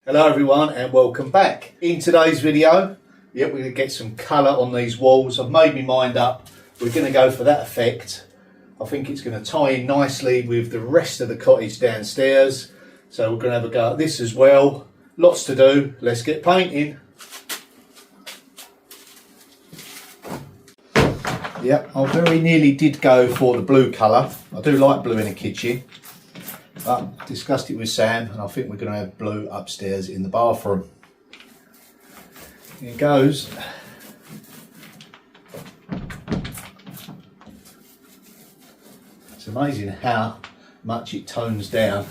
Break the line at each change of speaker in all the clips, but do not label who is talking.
Hello everyone and welcome back. In today's video, we're going to get some colour on these walls. I've made my mind up. We're going to go for that effect. I think it's going to tie in nicely with the rest of the cottage downstairs. So we're going to have a go at this as well. Lots to do. Let's get painting. Yep, I very nearly did go for the blue colour. I do like blue in a kitchen. But discussed it with Sam and I think we're going to have blue upstairs in the bathroom. Here goes. It's amazing how much it tones down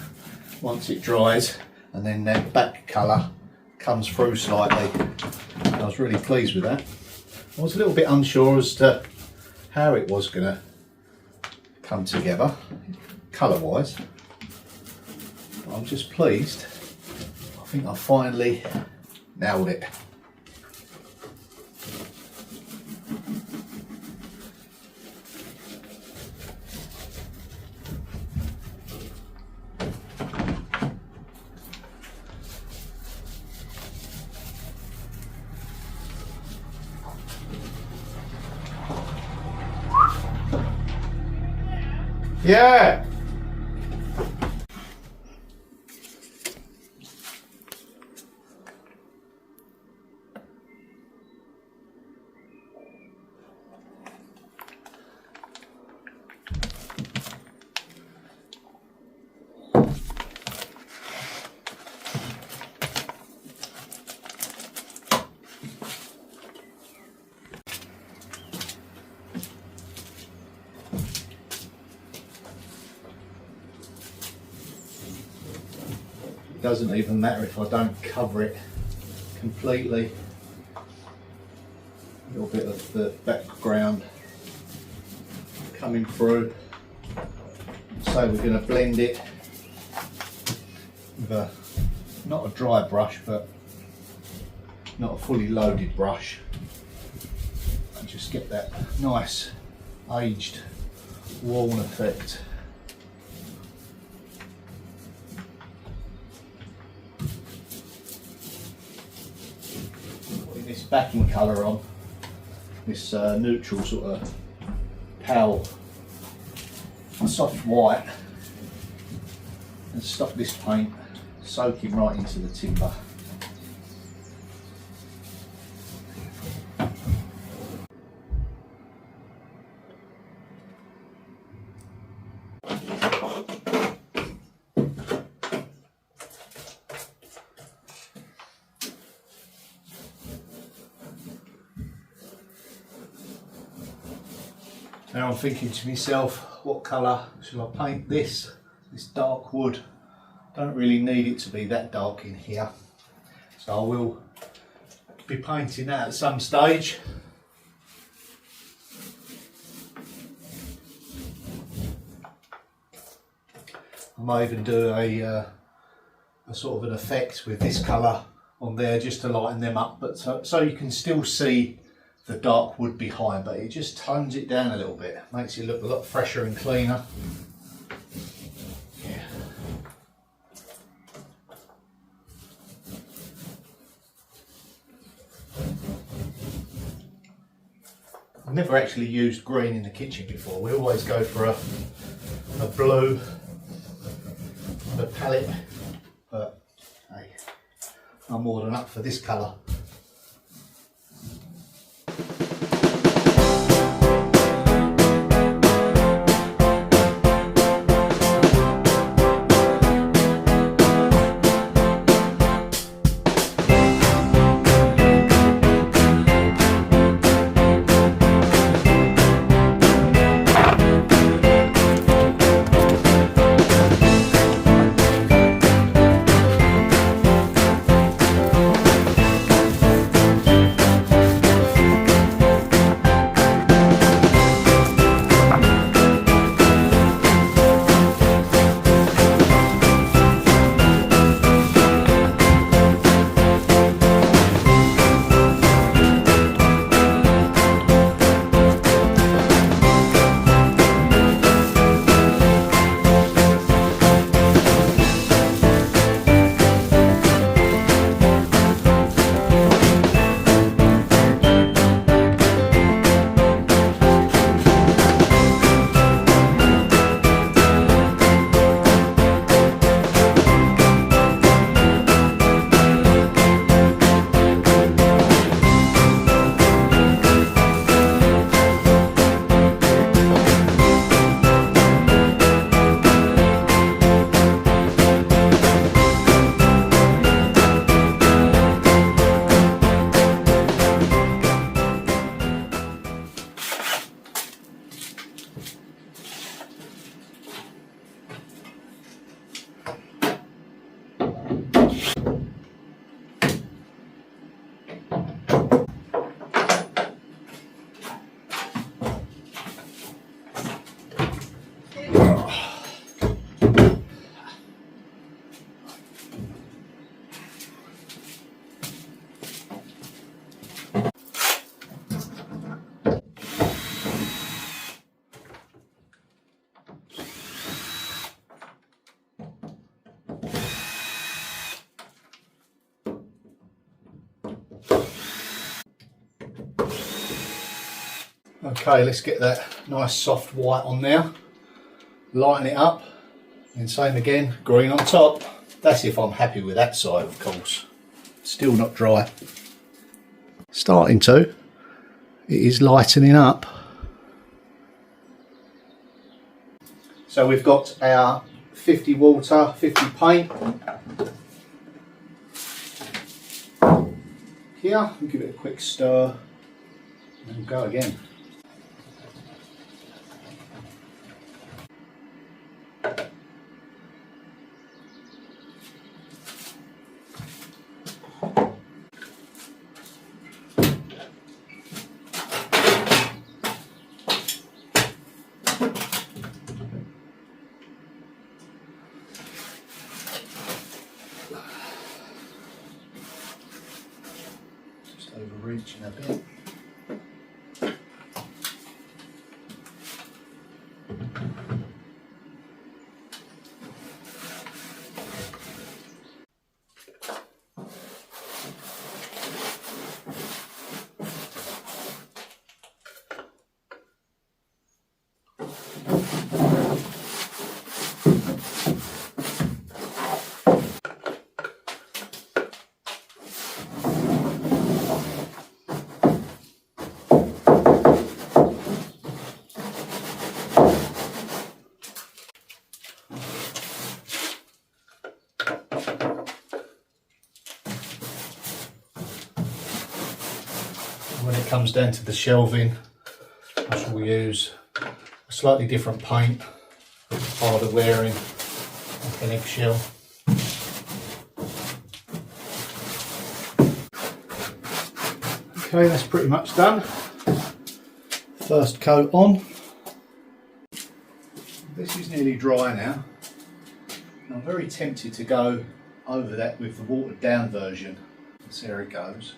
once it dries, and then that back colour comes through slightly. I was really pleased with that. I was a little bit unsure as to how it was going to come together colour wise. I'm just pleased. I think I finally nailed it. Yeah. It doesn't even matter if I don't cover it completely. A little bit of the background coming through. So we're going to blend it with not a dry brush, but not a fully loaded brush, and just get that nice aged wall effect. This backing colour on, this neutral sort of pale soft white, and stop this paint soaking right into the timber. Now I'm thinking to myself, what colour shall I paint this dark wood? Don't really need it to be that dark in here, so I will be painting that at some stage. I might even do a sort of an effect with this colour on there just to lighten them up, but so you can still see the dark wood behind, but it just tones it down a little bit, makes it look a lot fresher and cleaner. Yeah. I've never actually used green in the kitchen before. We always go for a blue, the palette, but hey, I'm more than up for this colour. Okay, let's get that nice soft white on there, lighten it up, and same again, green on top. That's if I'm happy with that side, of course. Still not dry. Starting to. It is lightening up. So we've got our 50 water, 50 paint. Here, we'll give it a quick stir and go again. Overreaching a bit. When it comes down to the shelving, I shall use a slightly different paint, harder wearing, like an eggshell. Okay, that's pretty much done. First coat on. This is nearly dry now. I'm very tempted to go over that with the watered down version. Let's see how it goes.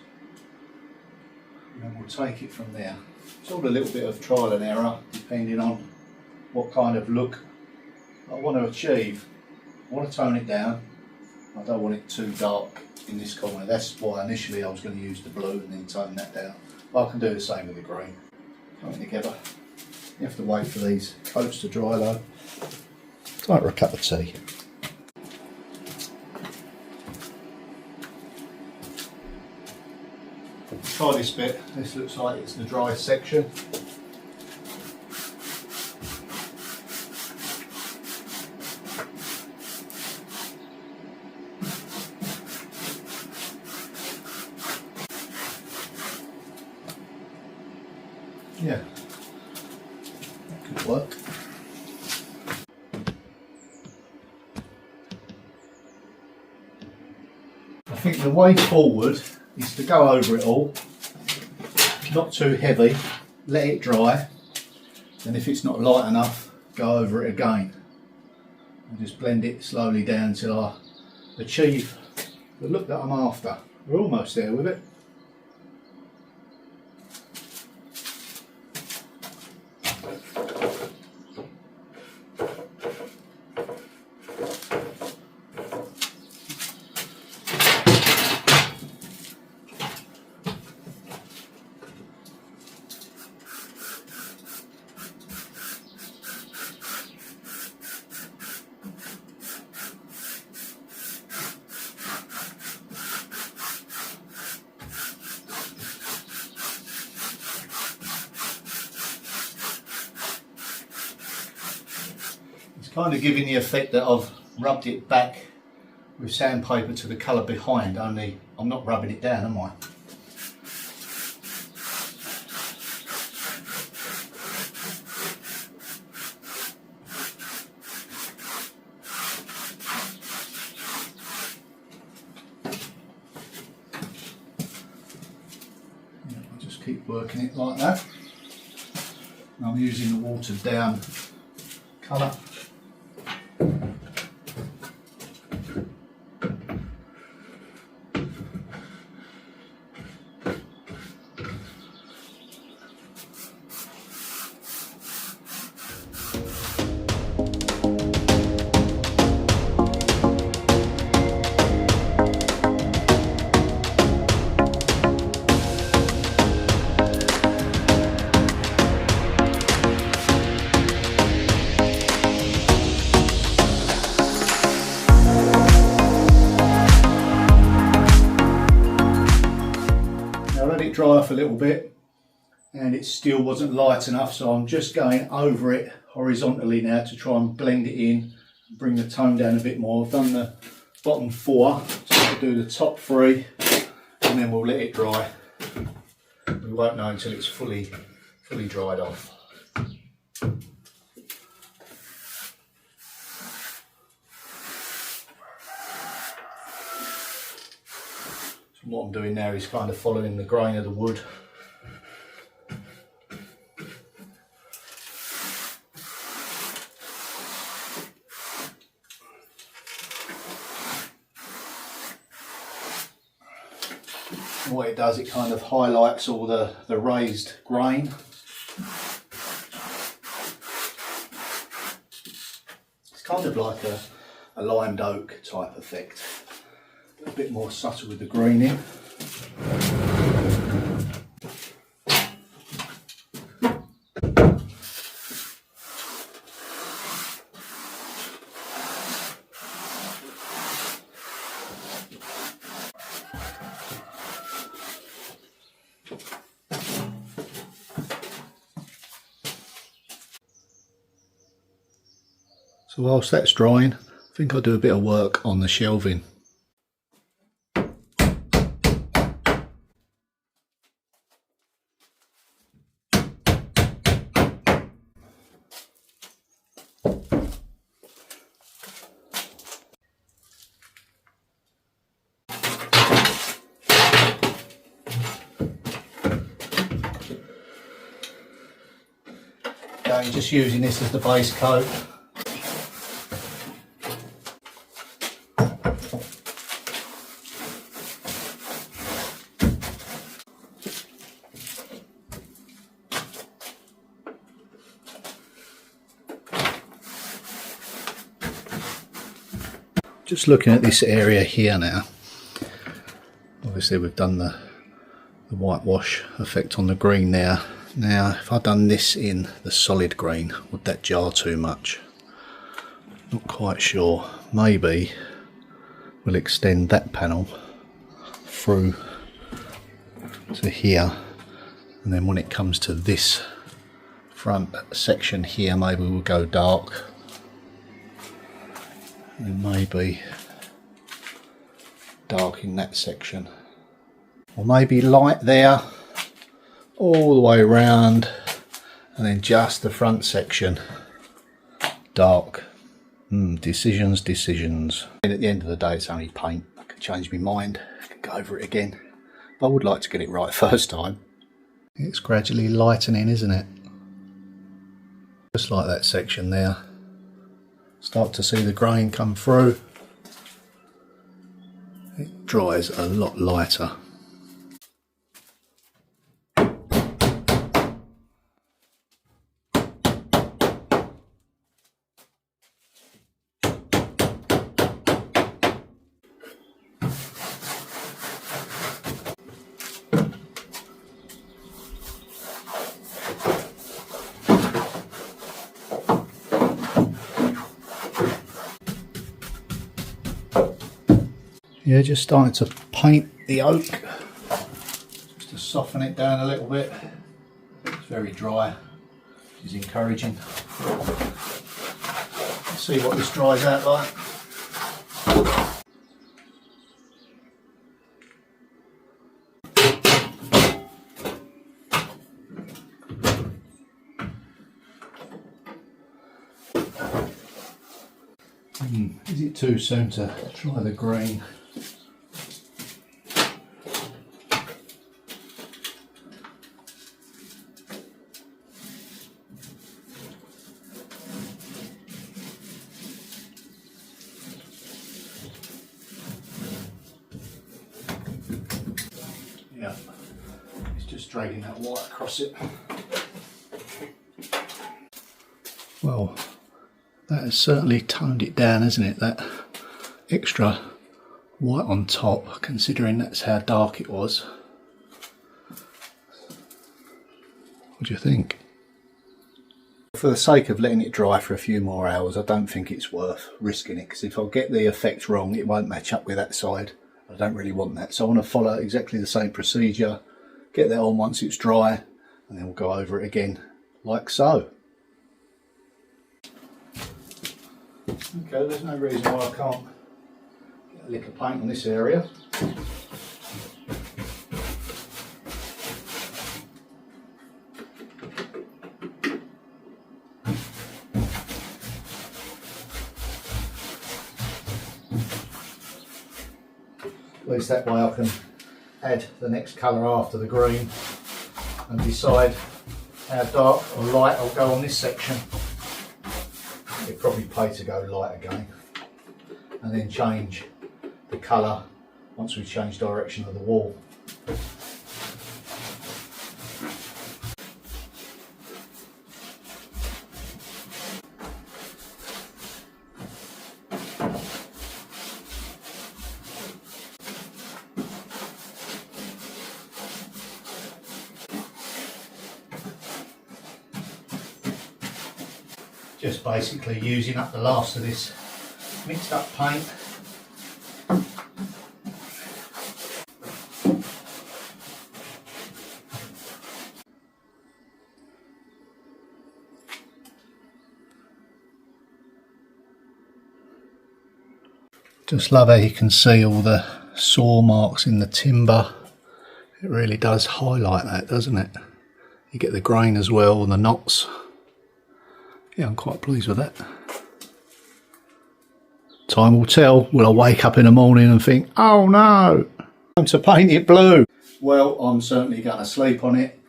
And we'll take it from there. It's all a little bit of trial and error depending on what kind of look I want to achieve. I want to tone it down. I don't want it too dark in this corner. That's why initially I was going to use the blue and then tone that down. But I can do the same with the green. Coming together. You have to wait for these coats to dry though. Time for a cup of tea. Try this bit. This looks like it's the dry section. Yeah, that could work. I think the way forward is to go over it all, not too heavy, let it dry, and if it's not light enough, go over it again. And just blend it slowly down until I achieve the look that I'm after. We're almost there with it. Kind of giving the effect that I've rubbed it back with sandpaper to the colour behind, only I'm not rubbing it down, am I? Yeah, I'll just keep working it like that. And I'm using the watered down colour. it dry off a little bit and it still wasn't light enough, so I'm just going over it horizontally now to try and blend it in and bring the tone down a bit more. I've done the bottom 4, so I'll do the top 3 and then we'll let it dry. We won't know until it's fully dried off. So what I'm doing now is kind of following the grain of the wood. And what it does, it kind of highlights all the raised grain. It's kind of like a limed oak type effect. A bit more subtle with the greening. So whilst that's drying, I think I'll do a bit of work on the shelving. Again, just using this as the base coat. Just looking at this area here now, obviously we've done the whitewash effect on the green there. Now if I'd done this in the solid green, would that jar too much? Not quite sure. Maybe we'll extend that panel through to here, and then when it comes to this front section here, maybe we'll go dark. And maybe dark in that section, or maybe light there all the way around, and then just the front section dark. Decisions. And at the end of the day, it's only paint. I can change my mind, I can go over it again, but I would like to get it right first time. It's gradually lightening, isn't it? Just like that section there. Start to see the grain come through. It dries a lot lighter. Yeah, just starting to paint the oak, just to soften it down a little bit. It's very dry, which is encouraging. Let's see what this dries out like. Is it too soon to try the green? Yeah, it's just dragging that white across it. Well, that has certainly toned it down, hasn't it? That extra white on top, considering that's how dark it was. What do you think? For the sake of letting it dry for a few more hours, I don't think it's worth risking it, because if I get the effect wrong, it won't match up with that side. I don't really want that, so I want to follow exactly the same procedure, get that on once it's dry, and then we'll go over it again like so. Okay, there's no reason why I can't get a lick of paint on this area. At least that way I can add the next colour after the green and decide how dark or light I'll go on this section. It'd probably pay to go light again and then change the colour once we change direction of the wall. Just basically using up the last of this mixed up paint. Just love how you can see all the saw marks in the timber. It really does highlight that, doesn't it? You get the grain as well and the knots. Yeah, I'm quite pleased with that. Time will tell. Will I wake up in the morning and think, oh no, time to paint it blue? Well, I'm certainly going to sleep on it.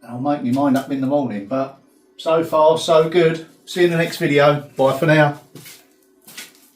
I'll make my mind up in the morning, but so far so good. See you in the next video. Bye for now.